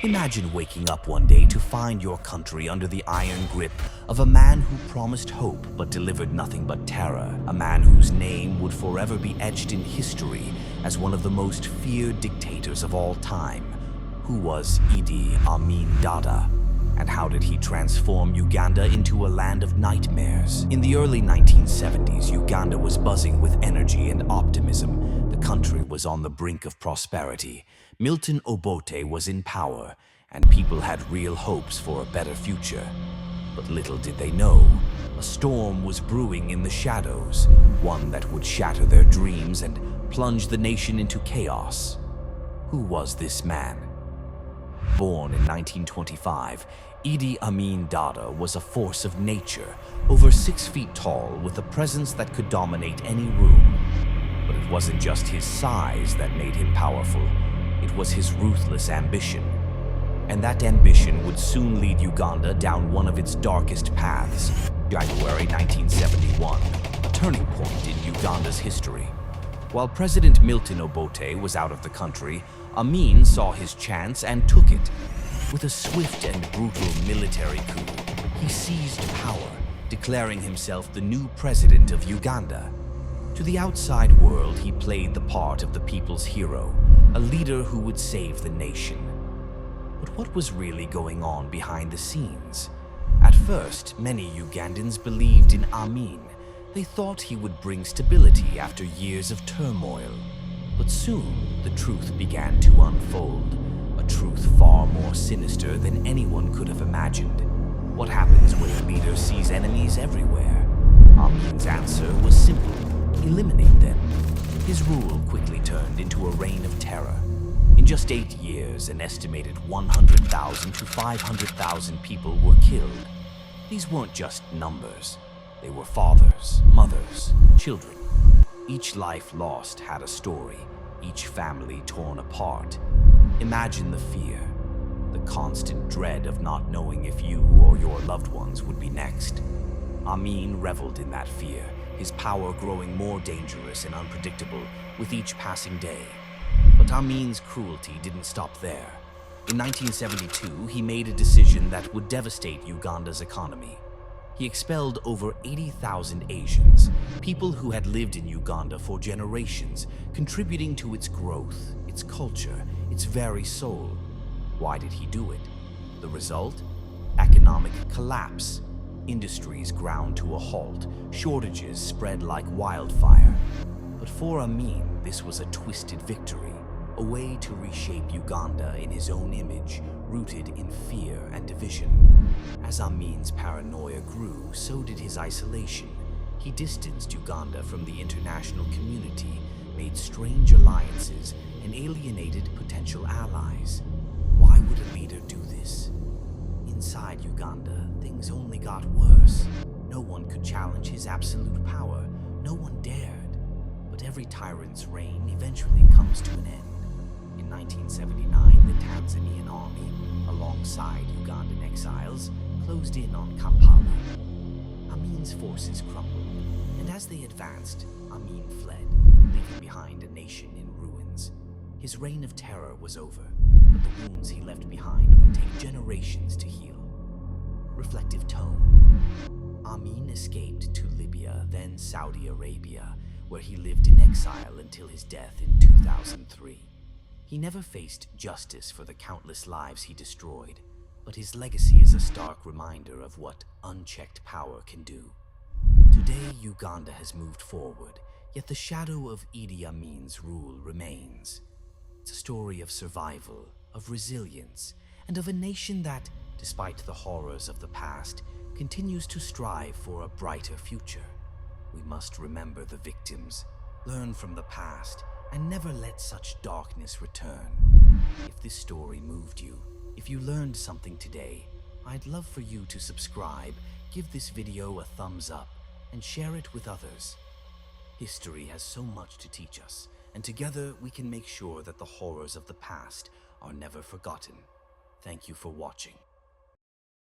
Imagine waking up one day to find your country under the iron grip of a man who promised hope but delivered nothing but terror, a man whose name would forever be etched in history as one of the most feared dictators of all time. Who was Idi Amin Dada? And how did he transform Uganda into a land of nightmares? In the early 1970s, Uganda was buzzing with energy and optimism. The country was on the brink of prosperity. Milton Obote was in power, and people had real hopes for a better future. But little did they know, a storm was brewing in the shadows, one that would shatter their dreams and plunge the nation into chaos. Who was this man? Born in 1925, Idi Amin Dada was a force of nature, over 6 feet tall, with a presence that could dominate any room. But it wasn't just his size that made him powerful, it was his ruthless ambition. And that ambition would soon lead Uganda down one of its darkest paths. January 1971, a turning point in Uganda's history. While President Milton Obote was out of the country, Amin saw his chance and took it. With a swift and brutal military coup, he seized power, declaring himself the new president of Uganda. To the outside world, he played the part of the people's hero, a leader who would save the nation. But what was really going on behind the scenes? At first, many Ugandans believed in Amin. They thought he would bring stability after years of turmoil. But soon, the truth began to unfold. A truth far more sinister than anyone could have imagined. What happens when a leader sees enemies everywhere? Amin's answer was simple: eliminate them. His rule quickly turned into a reign of terror. In just 8 years, an estimated 100,000 to 500,000 people were killed. These weren't just numbers. They were fathers, mothers, children. Each life lost had a story, each family torn apart. Imagine the fear, the constant dread of not knowing if you or your loved ones would be next. Amin reveled in that fear, his power growing more dangerous and unpredictable with each passing day. But Amin's cruelty didn't stop there. In 1972, he made a decision that would devastate Uganda's economy. He expelled over 80,000 Asians, people who had lived in Uganda for generations, contributing to its growth, its culture, its very soul. Why did he do it? The result? Economic collapse. Industries ground to a halt, shortages spread like wildfire. But for Amin, this was a twisted victory, a way to reshape Uganda in his own image, rooted in fear and division. As Amin's paranoia grew, so did his isolation. He distanced Uganda from the international community, made strange alliances, and alienated potential allies. Why would a leader do this? Inside Uganda, things only got worse. No one could challenge his absolute power. No one dared. But every tyrant's reign eventually comes to an end. In 1979, the Tanzanian army, alongside Ugandan exiles, closed in on Kampala. Amin's forces crumbled, and as they advanced, Amin fled, leaving behind a nation in ruins. His reign of terror was over, but the wounds he left behind would take generations to heal. Reflective tone. Amin escaped to Libya, then Saudi Arabia, where he lived in exile until his death in 2003. He never faced justice for the countless lives he destroyed, but his legacy is a stark reminder of what unchecked power can do. Today, Uganda has moved forward, yet the shadow of Idi Amin's rule remains. It's a story of survival, of resilience, and of a nation that, despite the horrors of the past, continues to strive for a brighter future. We must remember the victims, learn from the past, and never let such darkness return. If this story moved you, if you learned something today, I'd love for you to subscribe, give this video a thumbs up, and share it with others. History has so much to teach us, and together we can make sure that the horrors of the past are never forgotten. Thank you for watching.